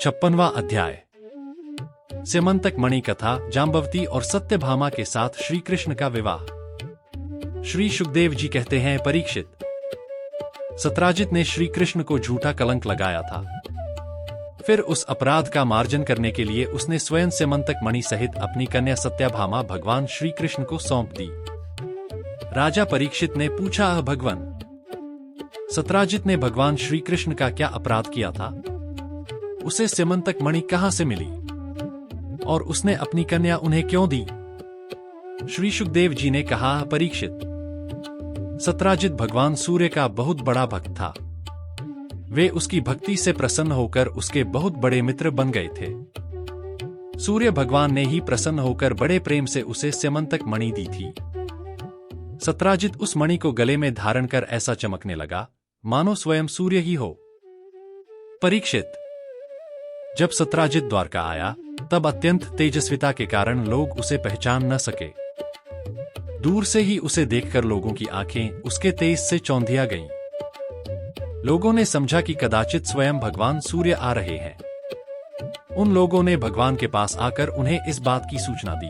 56वां अध्याय। स्यमंतक मणि कथा। जाम्बवती और सत्यभामा के साथ श्री कृष्ण का विवाह। श्री सुखदेव जी कहते हैं, परीक्षित, सत्राजित ने श्री कृष्ण को झूठा कलंक लगाया था। फिर उस अपराध का मार्जन करने के लिए उसने स्वयं स्यमंतक मणि सहित अपनी कन्या सत्यभामा भगवान श्री कृष्ण को सौंप दी। राजा परीक्षित ने पूछा, भगवान, सत्राजित ने भगवान श्री कृष्ण का क्या अपराध किया था? उसे स्यमंतक मणि कहां से मिली और उसने अपनी कन्या उन्हें क्यों दी? श्री सुखदेव जी ने कहा, परीक्षित, सत्राजित भगवान सूर्य का बहुत बड़ा भक्त था। वे उसकी भक्ति से प्रसन्न होकर उसके बहुत बड़े मित्र बन गए थे। सूर्य भगवान ने ही प्रसन्न होकर बड़े प्रेम से उसे स्यमंतक मणि दी थी। सत्राजित उस मणि को गले में धारण कर ऐसा चमकने लगा मानो स्वयं सूर्य ही हो। परीक्षित, जब सत्राजित द्वारका आया तब अत्यंत तेजस्विता के कारण लोग उसे पहचान न सके। दूर से ही उसे देखकर लोगों की आंखें उसके तेज से चौंधिया गईं। लोगों ने समझा कि कदाचित स्वयं भगवान सूर्य आ रहे हैं। उन लोगों ने भगवान के पास आकर उन्हें इस बात की सूचना दी।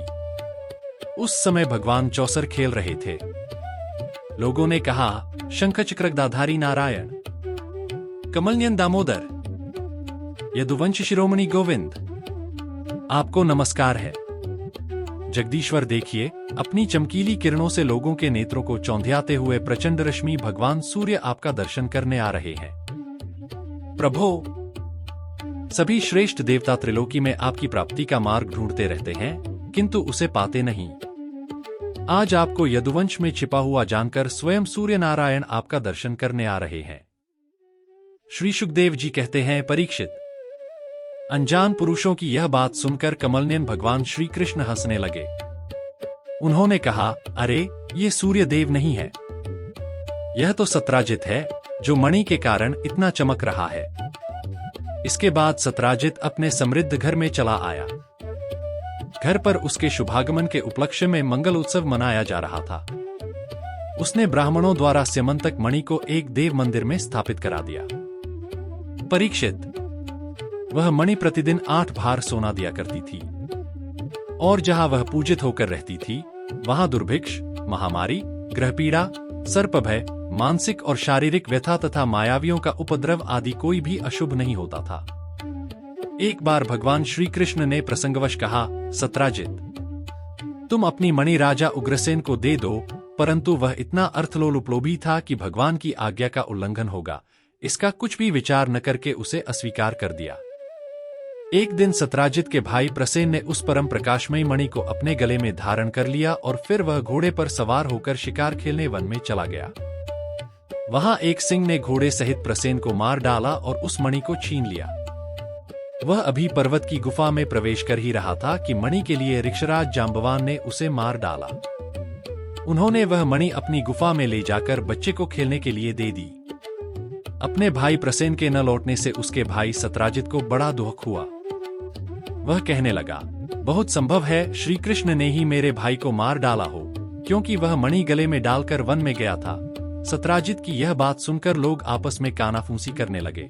उस समय भगवान चौसर खेल रहे थे। लोगों ने कहा, शंखचक्रधारी नारायण, कमलनयन दामोदर, यदुवंश शिरोमणि गोविंद, आपको नमस्कार है। जगदीश्वर देखिए, अपनी चमकीली किरणों से लोगों के नेत्रों को चौंधियाते हुए प्रचंड रश्मि भगवान सूर्य आपका दर्शन करने आ रहे हैं। प्रभो, सभी श्रेष्ठ देवता त्रिलोकी में आपकी प्राप्ति का मार्ग ढूंढते रहते हैं किंतु उसे पाते नहीं। आज आपको यदुवंश में छिपा हुआ जानकर स्वयं सूर्य नारायण आपका दर्शन करने आ रहे हैं। श्री सुखदेव जी कहते हैं, परीक्षित, अनजान पुरुषों की यह बात सुनकर कमलनयन भगवान श्री कृष्ण हंसने लगे। उन्होंने कहा, अरे ये सूर्य देव नहीं है, यह तो सत्राजित है जो मणि के कारण इतना चमक रहा है। इसके बाद सत्राजित अपने समृद्ध घर में चला आया। घर पर उसके शुभागमन के उपलक्ष्य में मंगल उत्सव मनाया जा रहा था। उसने ब्राह्मणों द्वारा स्यमंतक मणि को एक देव मंदिर में स्थापित करा दिया। परीक्षित, वह मणि प्रतिदिन 8 भार सोना दिया करती थी और जहां वह पूजित होकर रहती थी वहां दुर्भिक्ष, महामारी, ग्रहपीड़ा, सर्पभय, मानसिक और शारीरिक व्यथा तथा मायावियों का उपद्रव आदि कोई भी अशुभ नहीं होता था। एक बार भगवान श्री कृष्ण ने प्रसंगवश कहा, सत्राजित, तुम अपनी मणि राजा उग्रसेन को दे दो, परंतु वह इतना अर्थलोलुपलोभी था कि भगवान की आज्ञा का उल्लंघन होगा इसका कुछ भी विचार न करके उसे अस्वीकार कर दिया। एक दिन सत्राजित के भाई प्रसेन ने उस परम प्रकाशमयी मणि को अपने गले में धारण कर लिया और फिर वह घोड़े पर सवार होकर शिकार खेलने वन में चला गया। वहां एक सिंह ने घोड़े सहित प्रसेन को मार डाला और उस मणि को छीन लिया। वह अभी पर्वत की गुफा में प्रवेश कर ही रहा था कि मणि के लिए ऋक्षराज जाम्बवान ने उसे मार डाला। उन्होंने वह मणि अपनी गुफा में ले जाकर बच्चे को खेलने के लिए दे दी। अपने भाई प्रसेन के न लौटने से उसके भाई सत्राजित को बड़ा दुख हुआ। वह कहने लगा, बहुत संभव है श्री कृष्ण ने ही मेरे भाई को मार डाला हो, क्योंकि वह मणि गले में डालकर वन में गया था। सत्राजित की यह बात सुनकर लोग आपस में कानाफूसी करने लगे।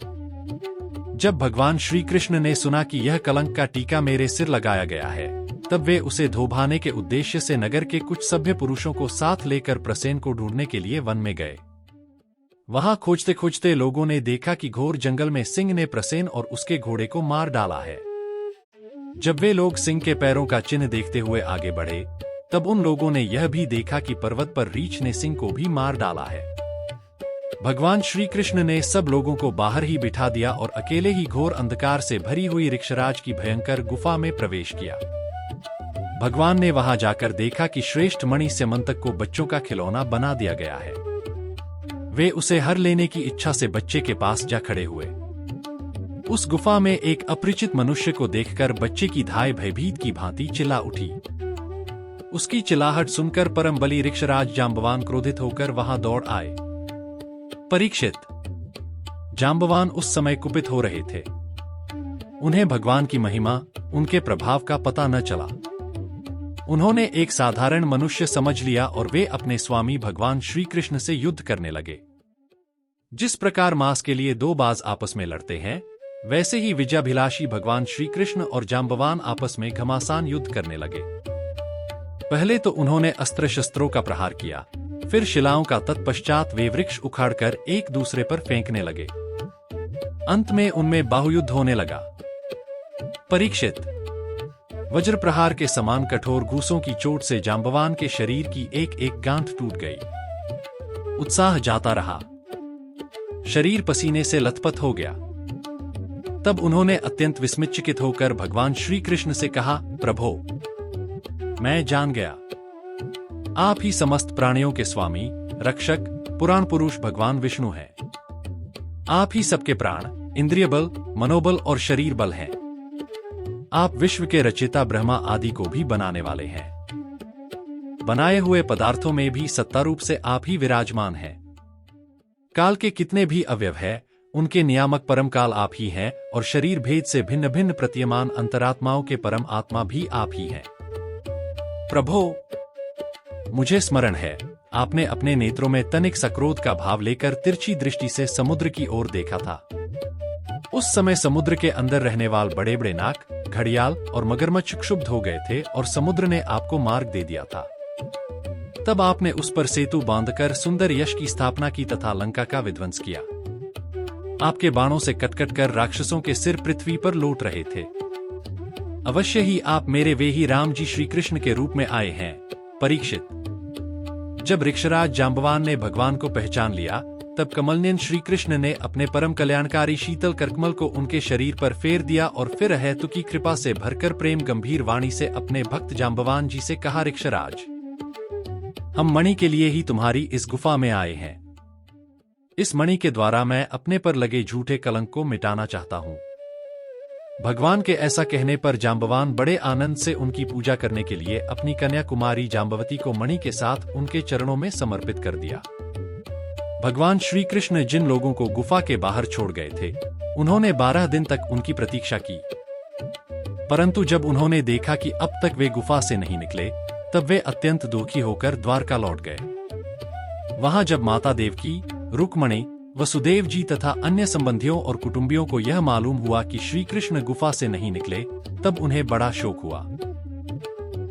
जब भगवान श्री कृष्ण ने सुना कि यह कलंक का टीका मेरे सिर लगाया गया है, तब वे उसे धोभाने के उद्देश्य से नगर के कुछ सभ्य पुरुषों को साथ लेकर प्रसेन को ढूंढने के लिए वन में गए। वहां खोजते खोजते लोगों ने देखा कि घोर जंगल में सिंह ने प्रसेन और उसके घोड़े को मार डाला है। जब वे लोग सिंह के पैरों का चिन्ह देखते हुए आगे बढ़े, तब उन लोगों ने यह भी देखा कि पर्वत पर रीछ ने सिंह को भी मार डाला है। भगवान श्री कृष्ण ने सब लोगों को बाहर ही बिठा दिया और अकेले ही घोर अंधकार से भरी हुई ऋक्षराज की भयंकर गुफा में प्रवेश किया। भगवान ने वहां जाकर देखा कि श्रेष्ठ मणि स्यमंतक को बच्चों का खिलौना बना दिया गया है। वे उसे हर लेने की इच्छा से बच्चे के पास जा खड़े हुए। उस गुफा में एक अपरिचित मनुष्य को देखकर बच्चे की धाय भयभीत की भांति चिल्ला उठी। उसकी चिल्लाहट सुनकर परम बली ऋक्षराज जाम्बवान क्रोधित होकर वहां दौड़ आए। परीक्षित, जाम्बवान उस समय कुपित हो रहे थे। उन्हें भगवान की महिमा, उनके प्रभाव का पता न चला। उन्होंने एक साधारण मनुष्य समझ लिया और वे अपने स्वामी भगवान श्री कृष्ण से युद्ध करने लगे। जिस प्रकार मांस के लिए दो बाज आपस में लड़ते हैं, वैसे ही विजयाभिलाषी भगवान श्री कृष्ण और जांबवान आपस में घमासान युद्ध करने लगे। पहले तो उन्होंने अस्त्र शस्त्रों का प्रहार किया, फिर शिलाओं का, तत्पश्चात वे वृक्ष उखाड़कर एक दूसरे पर फेंकने लगे। अंत में उनमें बाहुयुद्ध होने लगा। परीक्षित, वज्र प्रहार के समान कठोर घूसों की चोट से जांबवान के शरीर की एक एक गांठ टूट गई। उत्साह जाता रहा, शरीर पसीने से लथपथ हो गया। तब उन्होंने अत्यंत विस्मितचकित होकर भगवान श्री कृष्ण से कहा, प्रभो, मैं जान गया, आप ही समस्त प्राणियों के स्वामी, रक्षक, पुराण पुरुष भगवान विष्णु हैं। आप ही सबके प्राण, इंद्रिय बल, मनोबल और शरीर बल हैं। आप विश्व के रचयिता ब्रह्मा आदि को भी बनाने वाले हैं। बनाए हुए पदार्थों में भी सत्तारूप से आप ही विराजमान हैं। काल के कितने भी अवयव हैं, उनके नियामक परम काल आप ही हैं, और शरीर भेद से भिन्न भिन्न प्रतीयमान अंतरात्माओं के परम आत्मा भी आप ही हैं। प्रभो, मुझे स्मरण है, आपने अपने नेत्रों में तनिक सक्रोध का भाव लेकर तिरछी दृष्टि से समुद्र की ओर देखा था। उस समय समुद्र के अंदर रहने वाले बड़े बड़े नाग, घड़ियाल और मगरमच्छ क्षुब्ध हो गए थे और समुद्र ने आपको मार्ग दे दिया था। तब आपने उस पर सेतु बांधकर सुंदर यश की स्थापना की तथा लंका का विध्वंस किया। आपके बाणों से कटकट कर राक्षसों के सिर पृथ्वी पर लौट रहे थे। अवश्य ही आप मेरे वे ही राम जी श्री कृष्ण के रूप में आए हैं। परीक्षित, जब ऋक्षराज जांबवान ने भगवान को पहचान लिया, तब कमलनयन श्री कृष्ण ने अपने परम कल्याणकारी शीतल करकमल को उनके शरीर पर फेर दिया और फिर अहेतु की कृपा से भरकर प्रेम गंभीर वाणी से अपने भक्त जांबवान जी से कहा, ऋक्षराज, हम मणि के लिए ही तुम्हारी इस गुफा में आए हैं। इस मणि के द्वारा मैं अपने पर लगे झूठे कलंक को मिटाना चाहता हूं। भगवान के ऐसा कहने पर जांबवान बड़े आनंद से उनकी पूजा करने के लिए अपनी कन्या कुमारी जांबवती को मणि के साथ उनके चरणों में समर्पित कर दिया। भगवान श्री कृष्ण जिन लोगों को गुफा के बाहर छोड़ गए थे, उन्होंने 12 दिन तक उनकी प्रतीक्षा की, परंतु जब उन्होंने देखा कि अब तक वे गुफा से नहीं निकले, तब वे अत्यंत दुखी होकर द्वारका लौट गए। वहां जब माता देवकी, रुक्मणी, वसुदेव जी तथा अन्य संबंधियों और कुटुंबियों को यह मालूम हुआ कि श्री कृष्ण गुफा से नहीं निकले, तब उन्हें बड़ा शोक हुआ।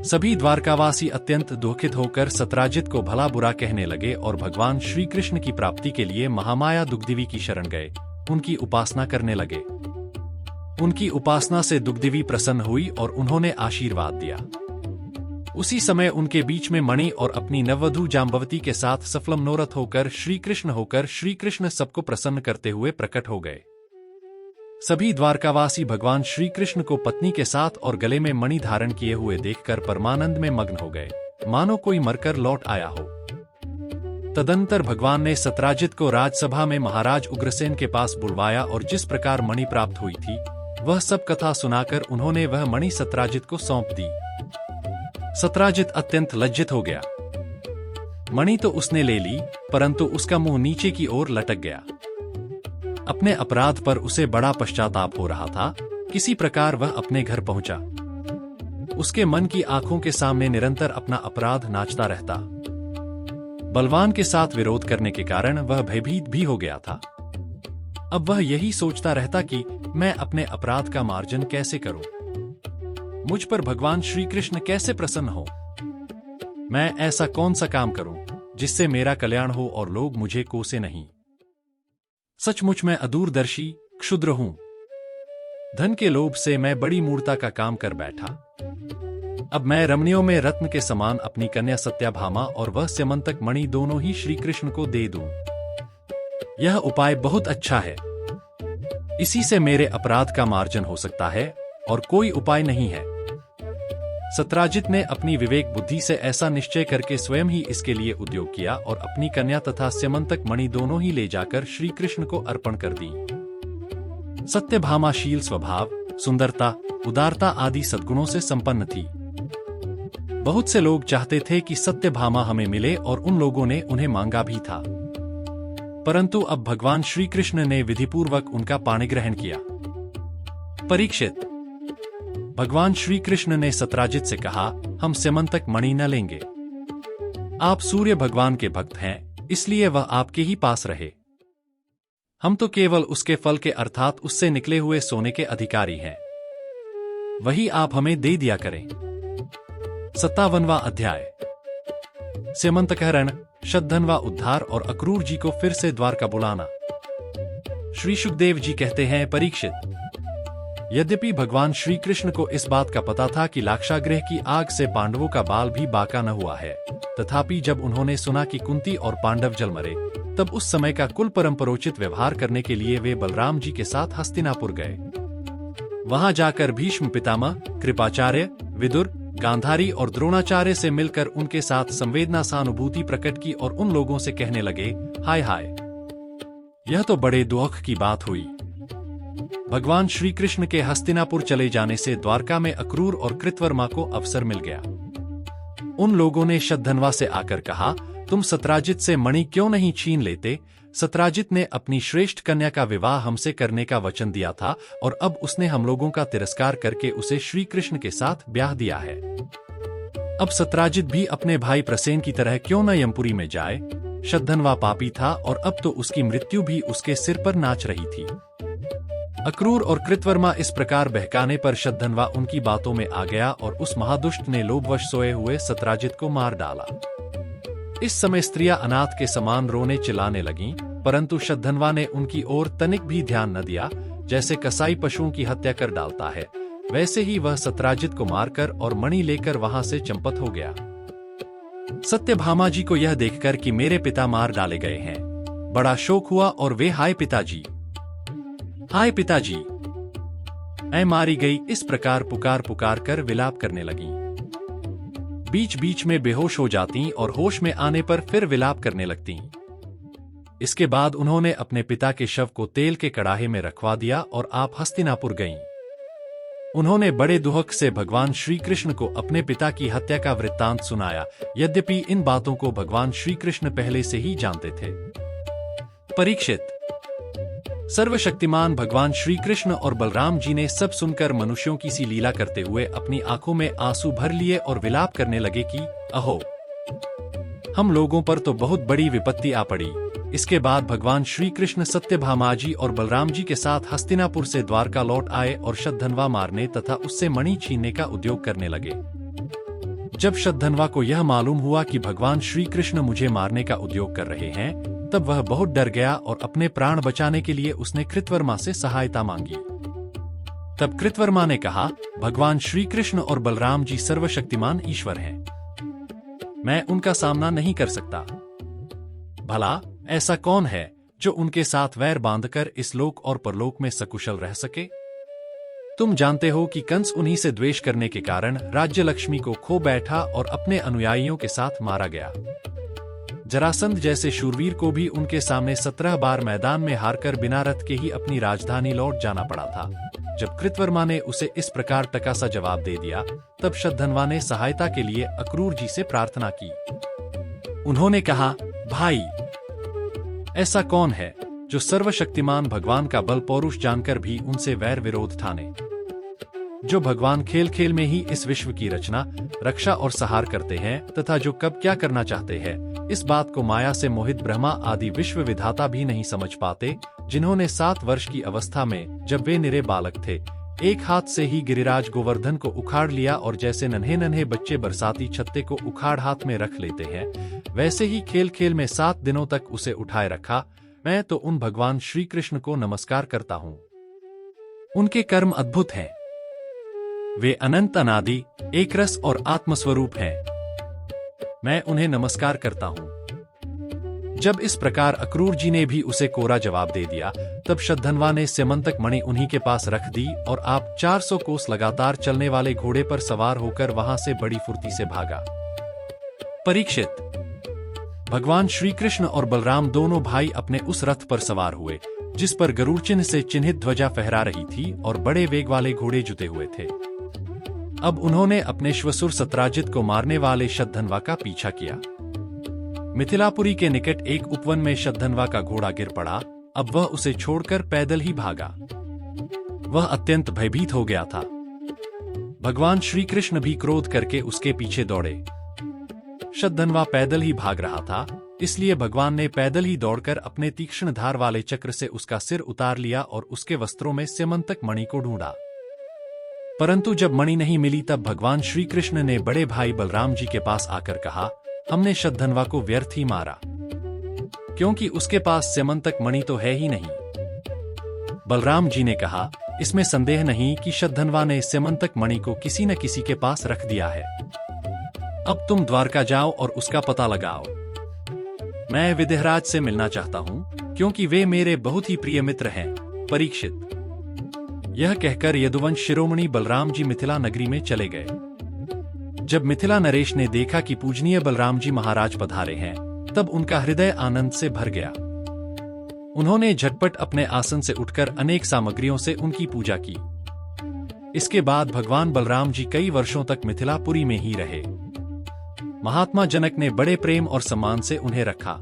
सभी द्वारकावासी अत्यंत दुखित होकर सत्राजित को भला बुरा कहने लगे और भगवान श्री कृष्ण की प्राप्ति के लिए महामाया दुग्धदेवी की शरण गए, उनकी उपासना करने लगे। उनकी उपासना से दुग्धदेवी प्रसन्न हुई और उन्होंने आशीर्वाद दिया। उसी समय उनके बीच में मणि और अपनी नववधू जांबवती के साथ सफल मनोरथ होकर श्री कृष्ण सबको प्रसन्न करते हुए प्रकट हो गए। सभी द्वारकावासी भगवान श्री कृष्ण को पत्नी के साथ और गले में मणि धारण किए हुए देखकर परमानंद में मग्न हो गए, मानो कोई मरकर लौट आया हो। तदंतर भगवान ने सत्राजित को राजसभा में महाराज उग्रसेन के पास बुलवाया और जिस प्रकार मणि प्राप्त हुई थी, वह सब कथा सुनाकर उन्होंने वह मणि सत्राजित को सौंप दी। सत्राजित अत्यंत लज्जित हो गया। मणि तो उसने ले ली, परंतु उसका मुंह नीचे की ओर लटक गया। अपने अपराध पर उसे बड़ा पश्चाताप हो रहा था। किसी प्रकार वह अपने घर पहुंचा। उसके मन की आंखों के सामने निरंतर अपना अपराध नाचता रहता। बलवान के साथ विरोध करने के कारण वह भयभीत भी हो गया था। अब वह यही सोचता रहता कि मैं अपने अपराध का मार्जन कैसे करूं, मुझ पर भगवान श्री कृष्ण कैसे प्रसन्न हो। मैं ऐसा कौन सा काम करूं जिससे मेरा कल्याण हो और लोग मुझे कोसे नहीं। सचमुच मैं अदूरदर्शी, क्षुद्र हूं। धन के लोभ से मैं बड़ी मूर्खता का काम कर बैठा। अब मैं रमणियों में रत्न के समान अपनी कन्या सत्याभामा और वह स्यमंतक मणि दोनों ही श्री कृष्ण को दे दूं। यह उपाय बहुत अच्छा है। इसी से मेरे अपराध का मार्जन हो सकता है और कोई उपाय नहीं है। सत्राजित ने अपनी विवेक बुद्धि से ऐसा निश्चय करके स्वयं ही इसके लिए उद्योग किया और अपनी कन्या तथा स्यमंतक मणि दोनों ही ले जाकर श्री कृष्ण को अर्पण कर दी। सत्यभामाशील स्वभाव, सुंदरता, उदारता आदि सद्गुणों से संपन्न थी। बहुत से लोग चाहते थे कि सत्यभामा हमें मिले और उन लोगों ने उन्हें मांगा भी था, परंतु अब भगवान श्री कृष्ण ने विधिपूर्वक उनका पाणिग्रहण किया। परीक्षित, भगवान श्री कृष्ण ने सत्राजित से कहा, हम स्यमंतक मणि न लेंगे। आप सूर्य भगवान के भक्त हैं, इसलिए वह आपके ही पास रहे। हम तो केवल उसके फल के अर्थात उससे निकले हुए सोने के अधिकारी हैं। वही आप हमें दे दिया करें। 57वां अध्याय। स्यमंतकहरण, शतधन्वा उद्धार और अक्रूर जी को फिर से द्वारका बुलाना। श्री सुखदेव जी कहते हैं, परीक्षित, यद्यपि भगवान श्री कृष्ण को इस बात का पता था कि लाक्षागृह की आग से पांडवों का बाल भी बाका न हुआ है, तथापि जब उन्होंने सुना कि कुंती और पांडव जल मरे, तब उस समय का कुल परंपरोचित व्यवहार करने के लिए वे बलराम जी के साथ हस्तिनापुर गए। वहां जाकर भीष्म पितामह, कृपाचार्य, विदुर, गांधारी और द्रोणाचार्य से मिलकर उनके साथ संवेदना सहानुभूति प्रकट की और उन लोगों से कहने लगे, हाय हाय, यह तो बड़े दुख की बात हुई। भगवान श्री कृष्ण के हस्तिनापुर चले जाने से द्वारका में अक्रूर और कृतवर्मा को अवसर मिल गया। उन लोगों ने शतधन्वा से आकर कहा, तुम सत्राजित से मणि क्यों नहीं छीन लेते? सत्राजित ने अपनी श्रेष्ठ कन्या का विवाह हमसे करने का वचन दिया था और अब उसने हम लोगों का तिरस्कार करके उसे श्री कृष्ण के साथ ब्याह दिया है। अब सत्राजित भी अपने भाई प्रसेन की तरह क्यों न यमपुरी में जाए? शतधन्वा पापी था और अब तो उसकी मृत्यु भी उसके सिर पर नाच रही थी। अक्रूर और कृतवर्मा इस प्रकार बहकाने पर शतधन्वा उनकी बातों में आ गया और उस महादुष्ट ने लोभवश सोए हुए सत्राजित को मार डाला। इस समय स्त्रियां अनाथ के समान रोने चिल्लाने लगीं, परंतु शतधन्वा ने उनकी ओर तनिक भी ध्यान न दिया। जैसे कसाई पशुओं की हत्या कर डालता है, वैसे ही वह सत्राजित को मारकर और मणि लेकर वहां से चंपत हो गया। सत्यभामा जी को यह देखकर कि मेरे पिता मार डाले गए हैं, बड़ा शोक हुआ और वे हाय पिताजी, हाय पिताजी, मैं मारी गई, इस प्रकार पुकार पुकार कर विलाप करने लगीं। बीच बीच में बेहोश हो जातीं और होश में आने पर फिर विलाप करने लगतीं। इसके बाद उन्होंने अपने पिता के शव को तेल के कड़ाहे में रखवा दिया और आप हस्तिनापुर गईं। उन्होंने बड़े दुख से भगवान श्री कृष्ण को अपने पिता की हत्या का वृत्तांत सुनाया, यद्यपि इन बातों को भगवान श्री कृष्ण पहले से ही जानते थे। परीक्षित, सर्वशक्तिमान भगवान श्री कृष्ण और बलराम जी ने सब सुनकर मनुष्यों की सी लीला करते हुए अपनी आंखों में आंसू भर लिए और विलाप करने लगे कि अहो, हम लोगों पर तो बहुत बड़ी विपत्ति आ पड़ी। इसके बाद भगवान श्री कृष्ण सत्यभामा जी और बलराम जी के साथ हस्तिनापुर से द्वारका लौट आए और शतधन्वा मारने तथा उससे मणि छीनने का उद्योग करने लगे। जब शतधन्वा को यह मालूम हुआ कि भगवान श्री कृष्ण मुझे मारने का उद्योग कर रहे हैं, तब वह बहुत डर गया और अपने प्राण बचाने के लिए उसने कृतवर्मा से सहायता मांगी। तब कृतवर्मा ने कहा, भगवान श्री कृष्ण और बलराम जी सर्वशक्तिमान ईश्वर हैं, मैं उनका सामना नहीं कर सकता। भला ऐसा कौन है जो उनके साथ वैर बांधकर इस लोक और परलोक में सकुशल रह सके? तुम जानते हो कि कंस उन्हीं से द्वेष करने के कारण राज्य लक्ष्मी को खो बैठा और अपने अनुयायियों के साथ मारा गया। जरासंध जैसे शूरवीर को भी उनके सामने 17 बार मैदान में हारकर बिना रथ के ही अपनी राजधानी लौट जाना पड़ा था। जब कृतवर्मा ने उसे इस प्रकार टका सा जवाब दे दिया, तब शतधन्वा ने सहायता के लिए अक्रूर जी से प्रार्थना की। उन्होंने कहा, भाई, ऐसा कौन है जो सर्वशक्तिमान भगवान का बल पौरुष जानकर भी उनसे वैर विरोध ठाने, जो भगवान खेल खेल में ही इस विश्व की रचना, रक्षा और सहार करते हैं तथा जो कब क्या करना चाहते हैं, इस बात को माया से मोहित ब्रह्मा आदि विश्व विधाता भी नहीं समझ पाते, जिन्होंने 7 वर्ष की अवस्था में, जब वे निरे बालक थे, एक हाथ से ही गिरिराज गोवर्धन को उखाड़ लिया और जैसे नन्हे नन्हे बच्चे बरसाती छत्ते को उखाड़ हाथ में रख लेते हैं, वैसे ही खेल खेल में 7 दिनों तक उसे उठाए रखा। मैं तो उन भगवान श्री कृष्ण को नमस्कार करता हूँ। उनके कर्म अद्भुत हैं, वे अनंत अनादि, एक रस और आत्मस्वरूप हैं। मैं उन्हें नमस्कार करता हूँ। जब इस प्रकार अक्रूर जी ने भी उसे कोरा जवाब दे दिया, तब शतधन्वा ने स्यमंतक मणि उन्हीं के पास रख दी और आप 400 कोस लगातार चलने वाले घोड़े पर सवार होकर वहां से बड़ी फुर्ती से भागा। परीक्षित, भगवान श्री कृष्ण और बलराम दोनों भाई अपने उस रथ पर सवार हुए, जिस पर गरुड़ चिन्ह से चिन्हित ध्वजा फहरा रही थी और बड़े वेग वाले घोड़े जुटे हुए थे। अब उन्होंने अपने श्वसुर सत्राजित को मारने वाले शतधन्वा का पीछा किया। मिथिलापुरी के निकट एक उपवन में शतधन्वा का घोड़ा गिर पड़ा। अब वह उसे छोड़कर पैदल ही भागा। वह अत्यंत भयभीत हो गया था। भगवान श्री कृष्ण भी क्रोध करके उसके पीछे दौड़े। शतधन्वा पैदल ही भाग रहा था। इसलिए भगवान ने पैदल ही दौड़कर अपने तीक्ष्ण धार वाले चक्र से उसका सिर उतार लिया और उसके वस्त्रों में स्यमंतक मणि को ढूंढा। परंतु जब मणि नहीं मिली तब भगवान श्री कृष्ण ने बड़े भाई बलराम जी के पास आकर कहा, हमने शतधन्वा को व्यर्थ ही मारा, क्योंकि उसके पास स्यमंतक मणि तो है ही नहीं। बलराम जी ने कहा, इसमें संदेह नहीं कि शतधन्वा ने स्यमंतक मणि को किसी न किसी के पास रख दिया है। अब तुम द्वारका जाओ और उसका पता लगाओ। मैं विदेहराज से मिलना चाहता हूं, क्योंकि वे मेरे बहुत ही प्रिय मित्र हैं। परीक्षित। यह कहकर यदुवंश शिरोमणि बलराम जी मिथिला नगरी में चले गए। जब मिथिला नरेश ने देखा कि पूजनीय बलराम जी महाराज पधारे हैं, तब उनका हृदय आनंद से भर गया। उन्होंने झटपट अपने आसन से उठकर अनेक सामग्रियों से उनकी पूजा की। इसके बाद भगवान बलराम जी कई वर्षों तक मिथिलापुरी में ही रहे। महात्मा जनक ने बड़े प्रेम और सम्मान से उन्हें रखा।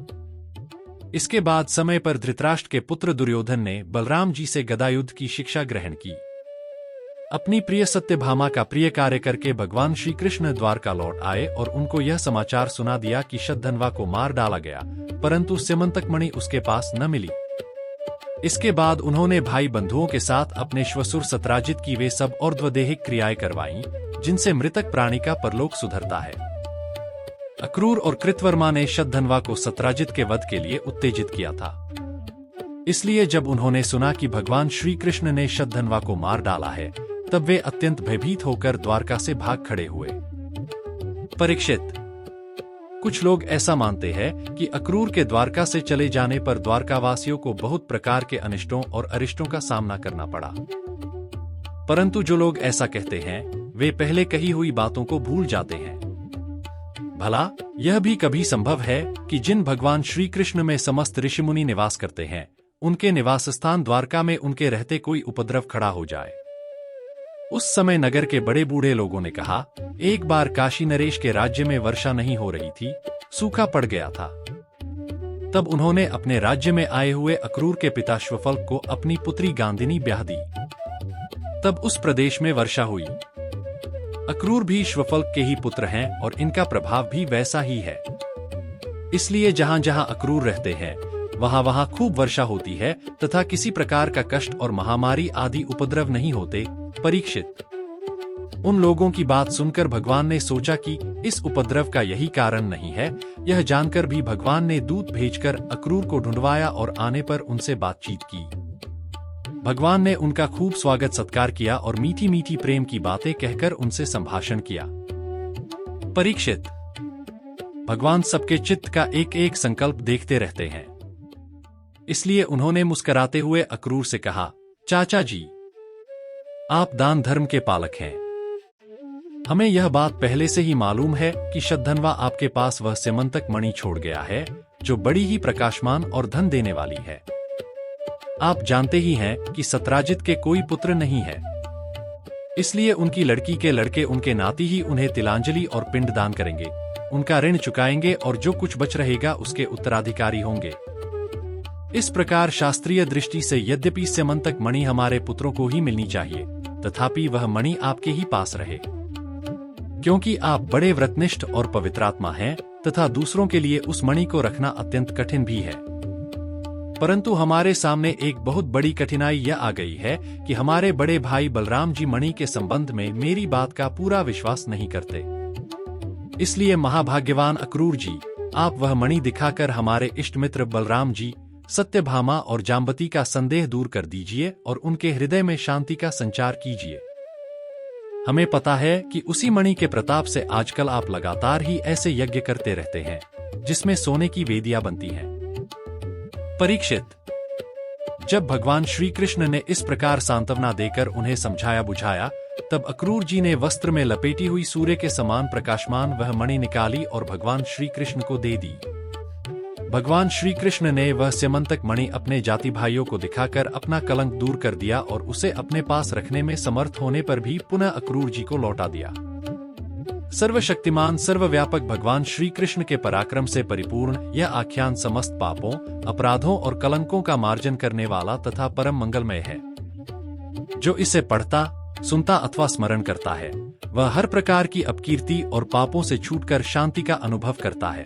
इसके बाद समय पर धृतराष्ट्र के पुत्र दुर्योधन ने बलराम जी से गदायुद्ध की शिक्षा ग्रहण की। अपनी प्रिय सत्यभामा का प्रिय कार्य करके भगवान श्री कृष्ण द्वारका लौट आए और उनको यह समाचार सुना दिया कि शतधन्वा को मार डाला गया, परंतु स्यमंतक मणि उसके पास न मिली। इसके बाद उन्होंने भाई बंधुओं के साथ अपने श्वशुर सत्राजित की वे सब ऊर्ध्वदेहिक क्रियाएं करवाईं, जिनसे मृतक प्राणी का परलोक सुधरता है। अक्रूर और कृतवर्मा ने शतधन्वा को सत्राजित के वध के लिए उत्तेजित किया था। इसलिए जब उन्होंने सुना कि भगवान श्री कृष्ण ने शतधन्वा को मार डाला है, तब वे अत्यंत भयभीत होकर द्वारका से भाग खड़े हुए। परीक्षित। कुछ लोग ऐसा मानते हैं कि अक्रूर के द्वारका से चले जाने पर द्वारकावासियों को बहुत प्रकार के अनिष्टों और अरिष्टों का सामना करना पड़ा। परंतु जो लोग ऐसा कहते हैं, वे पहले कही हुई बातों को भूल जाते हैं। भला यह भी कभी संभव है कि जिन भगवान श्री कृष्ण में समस्त ऋषिमुनि निवास करते हैं, उनके निवास स्थान द्वारका में उनके रहते कोई उपद्रव खड़ा हो जाए। उस समय नगर के बड़े बूढ़े लोगों ने कहा, एक बार काशी नरेश के राज्य में वर्षा नहीं हो रही थी, सूखा पड़ गया था। तब उन्होंने अपने राज्य में आए हुए अक्रूर के पिता श्वफल्क को अपनी पुत्री गांधिनी ब्याह दी। तब उस प्रदेश में वर्षा हुई। अक्रूर भी श्वफल्क के ही पुत्र हैं और इनका प्रभाव भी वैसा ही है। इसलिए जहां जहां अक्रूर रहते हैं, वहां वहां खूब वर्षा होती है तथा किसी प्रकार का कष्ट और महामारी आदि उपद्रव नहीं होते। परीक्षित। उन लोगों की बात सुनकर भगवान ने सोचा कि इस उपद्रव का यही कारण नहीं है। यह जानकर भी भगवान ने दूत भेजकर अक्रूर को ढूंढवाया और आने पर उनसे बातचीत की। भगवान ने उनका खूब स्वागत सत्कार किया और मीठी मीठी प्रेम की बातें कहकर उनसे संभाषण किया। परीक्षित। भगवान सबके चित्त का एक एक संकल्प देखते रहते हैं। इसलिए उन्होंने मुस्कुराते हुए अक्रूर से कहा, चाचा जी, आप दान धर्म के पालक हैं। हमें यह बात पहले से ही मालूम है कि शतधन्वा आपके पास वह स्यमंतक मणि छोड़ गया है, जो बड़ी ही प्रकाशमान और धन देने वाली है। आप जानते ही हैं कि सत्राजित के कोई पुत्र नहीं है, इसलिए उनकी लड़की के लड़के उनके नाती ही उन्हें तिलांजलि और पिंड दान करेंगे, उनका ऋण चुकाएंगे और जो कुछ बच रहेगा उसके उत्तराधिकारी होंगे। इस प्रकार शास्त्रीय दृष्टि से यद्यपि स्यमंतक मणि हमारे पुत्रों को ही मिलनी चाहिए, तथापि वह मणि आपके ही पास रहे, क्योंकि आप बड़े व्रतनिष्ठ और पवित्रात्मा हैं तथा दूसरों के लिए उस मणि को रखना अत्यंत कठिन भी है। परंतु हमारे सामने एक बहुत बड़ी कठिनाई यह आ गई है कि हमारे बड़े भाई बलराम जी मणि के संबंध में मेरी बात का पूरा विश्वास नहीं करते। इसलिए महाभाग्यवान अक्रूर जी, आप वह मणि दिखाकर हमारे इष्ट मित्र बलराम जी, सत्यभामा और जाम्बती का संदेह दूर कर दीजिए और उनके हृदय में शांति का संचार कीजिए। हमें पता है कि उसी मणि के प्रताप से आजकल आप लगातार ही ऐसे यज्ञ करते रहते हैं जिसमें सोने की वेदियां बनती हैं। परीक्षित। जब भगवान श्री कृष्ण ने इस प्रकार सांत्वना देकर उन्हें समझाया बुझाया, तब अक्रूर जी ने वस्त्र में लपेटी हुई सूर्य के समान प्रकाशमान वह मणि निकाली और भगवान श्री कृष्ण को दे दी। भगवान श्री कृष्ण ने वह स्यमंतक मणि अपने जाति भाइयों को दिखाकर अपना कलंक दूर कर दिया और उसे अपने पास रखने में समर्थ होने पर भी पुनः अक्रूर जी को लौटा दिया। सर्वशक्तिमान सर्वव्यापक भगवान श्री कृष्ण के पराक्रम से परिपूर्ण यह आख्यान समस्त पापों, अपराधों और कलंकों का मार्जन करने वाला तथा परम मंगलमय है। जो इसे पढ़ता, सुनता अथवा स्मरण करता है, वह हर प्रकार की अपकीर्ति और पापों से छूटकर शांति का अनुभव करता है।